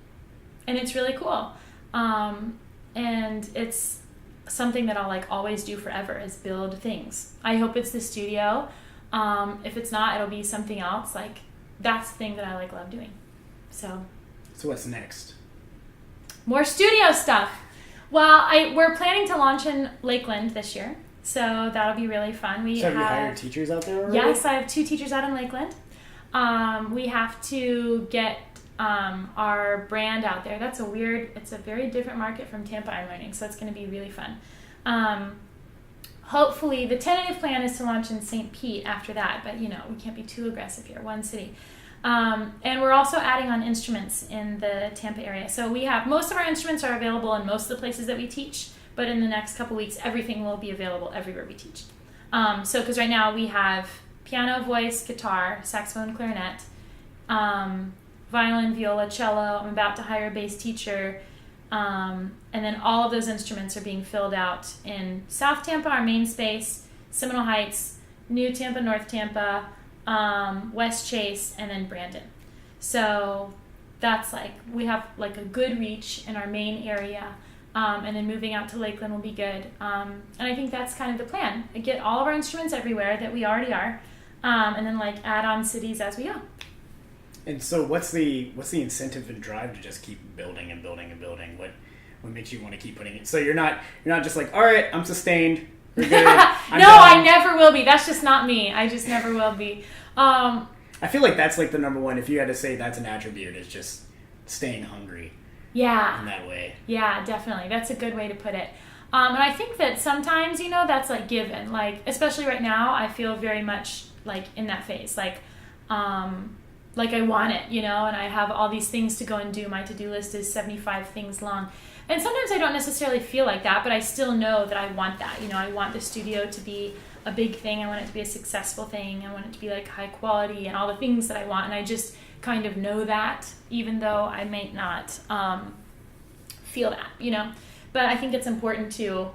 and it's really cool, and it's something that I'll like always do forever, is build things. I hope it's the studio. If it's not, it'll be something else. Like that's the thing that I like love doing. So what's next? More studio stuff. Well, we're planning to launch in Lakeland this year, so that'll be really fun. Have you hired teachers out there already? Yes, I have 2 teachers out in Lakeland. We have to get our brand out there. It's a very different market from Tampa, I'm learning, so it's going to be really fun. Hopefully, the tentative plan is to launch in St. Pete after that, but you know, we can't be too aggressive here, one city. And we're also adding on instruments in the Tampa area. So we have, most of our instruments are available in most of the places that we teach, but in the next couple weeks, everything will be available everywhere we teach. Because right now we have piano, voice, guitar, saxophone, clarinet, violin, viola, cello. I'm about to hire a bass teacher. And then all of those instruments are being filled out in South Tampa, our main space, Seminole Heights, New Tampa, North Tampa, West Chase, and then Brandon. So that's like, we have like a good reach in our main area. And then moving out to Lakeland will be good. And I think that's kind of the plan. Get all of our instruments everywhere that we already are. And then like add on cities as we go. And so what's the incentive and drive to just keep building and building and building? What makes you want to keep putting it? So you're not just like, all right, I'm sustained. We're good. No, I never will be. That's just not me. I just never will be. I feel like that's like the number one. If you had to say that's an attribute, is just staying hungry. Yeah. In that way. Yeah, definitely. That's a good way to put it. And I think that sometimes, that's like given. Like, especially right now, I feel very much like in that phase. Like I want it, and I have all these things to go and do. My to-do list is 75 things long. And sometimes I don't necessarily feel like that, but I still know that I want that. I want the studio to be a big thing. I want it to be a successful thing. I want it to be like high quality and all the things that I want. And I just kind of know that, even though I may not feel that, But I think it's important to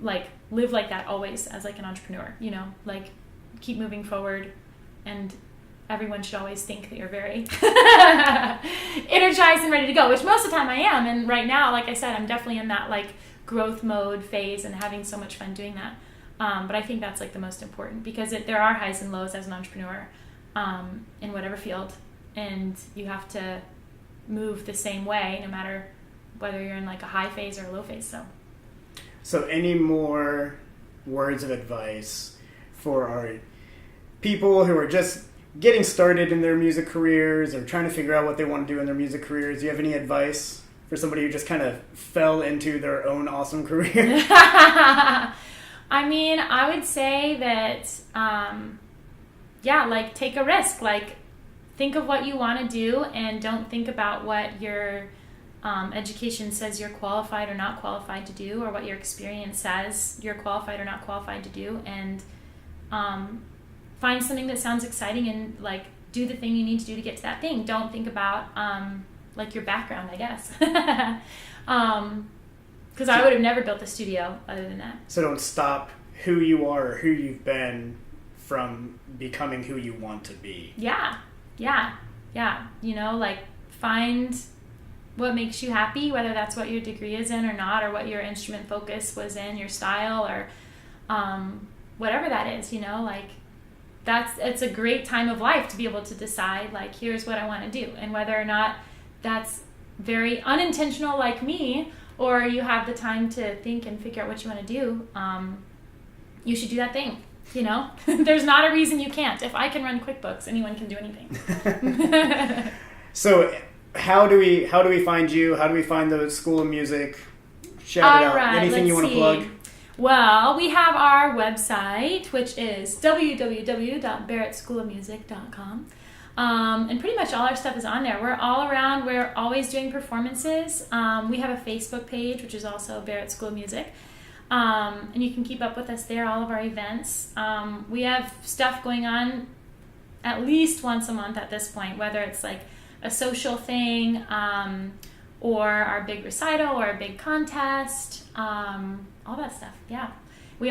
like live like that always as like an entrepreneur, like keep moving forward, and everyone should always think that you're very energized and ready to go, which most of the time I am. And right now, like I said, I'm definitely in that like growth mode phase and having so much fun doing that. But I think that's like the most important, because there are highs and lows as an entrepreneur in whatever field, and you have to move the same way no matter whether you're in like a high phase or a low phase. So any more words of advice for our people who are just getting started in their music careers or trying to figure out what they want to do in their music careers? Do you have any advice for somebody who just kind of fell into their own awesome career? I mean, I would say that, like take a risk. Like think of what you want to do and don't think about what your education says you're qualified or not qualified to do, or what your experience says you're qualified or not qualified to do, and find something that sounds exciting and like do the thing you need to do to get to that thing. Don't think about like your background, I guess. Because I would have never built the studio other than that. So don't stop who you are or who you've been from becoming who you want to be. Yeah. Like find what makes you happy, whether that's what your degree is in or not, or what your instrument focus was in, your style, or whatever that is, like it's a great time of life to be able to decide, like, here's what I want to do. And whether or not that's very unintentional like me, or you have the time to think and figure out what you want to do, you should do that thing. There's not a reason you can't. If I can run QuickBooks, anyone can do anything. So how do we find you? How do we find the School of Music? Shout it out. Right, anything you want to plug? Well, we have our website, which is www.barrettschoolofmusic.com. And pretty much all our stuff is on there. We're all around. We're always doing performances. We have a Facebook page, which is also Barrett School of Music. And you can keep up with us there, all of our events. We have stuff going on at least once a month at this point, whether it's like a social thing, or our big recital or a big contest, all that stuff. Yeah. We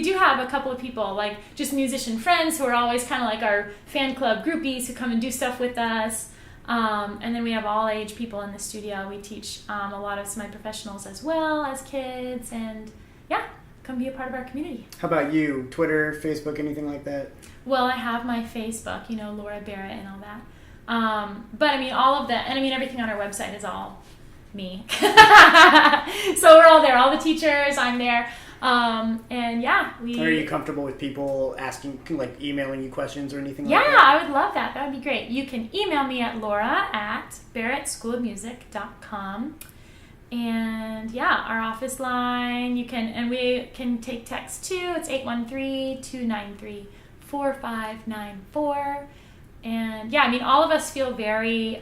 do have a couple of people, like just musician friends who are always kind of like our fan club groupies who come and do stuff with us. And then we have all age people in the studio. We teach a lot of semi-professionals as well as kids, and yeah, come be a part of our community. How about you? Twitter, Facebook, anything like that? Well, I have my Facebook, Laura Barrett and all that. But I mean, all of that, and I mean, everything on our website is all me. So we're all there, all the teachers, I'm there. And yeah, Are you comfortable with people asking, like emailing you questions or anything like that? Yeah, I would love that. That would be great. You can email me at laura@barrettschoolofmusic.com. And yeah, our office line, we can take text too. It's 813-293-4594. And yeah, I mean, all of us feel very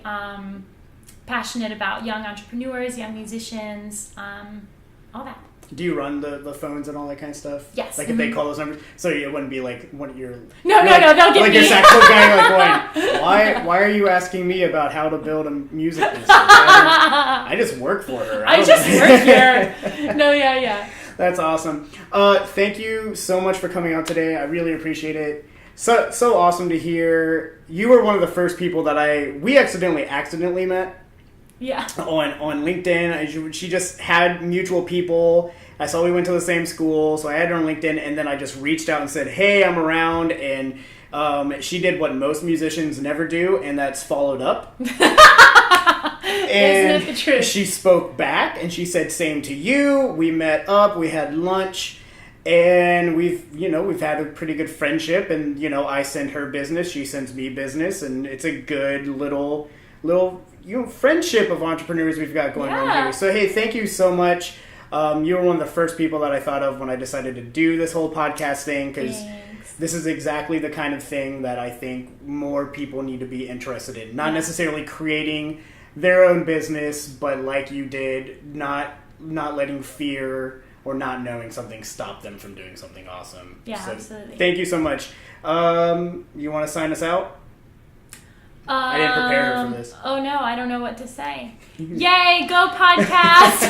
passionate about young entrepreneurs, young musicians, all that. Do you run the phones and all that kind of stuff? Yes. Like if they call those numbers, so it wouldn't be like one of your no, they'll get like me. your saxophone guy, like going, why are you asking me about how to build a music business? I just work for her. I just work here. No, yeah. That's awesome. Thank you so much for coming out today. I really appreciate it. so awesome to hear. You were one of the first people that we accidentally met. Yeah. On LinkedIn. She just had mutual people. I saw we went to the same school, so I had her on LinkedIn, and then I just reached out and said, hey, I'm around, and she did what most musicians never do, and that's followed up. And isn't it the truth? She spoke back, and she said, same to you. We met up, we had lunch, and we've had a pretty good friendship, and, I send her business, she sends me business, and it's a good little friendship of entrepreneurs we've got going on here. So, hey, thank you so much. You were one of the first people that I thought of when I decided to do this whole podcast thing, because this is exactly the kind of thing that I think more people need to be interested in. Not necessarily creating their own business, but like you did, not letting fear or not knowing something stop them from doing something awesome. Yeah, absolutely. Thank you so much. You want to sign us out? I didn't prepare her for this. Oh no, I don't know what to say. Yay, go podcast!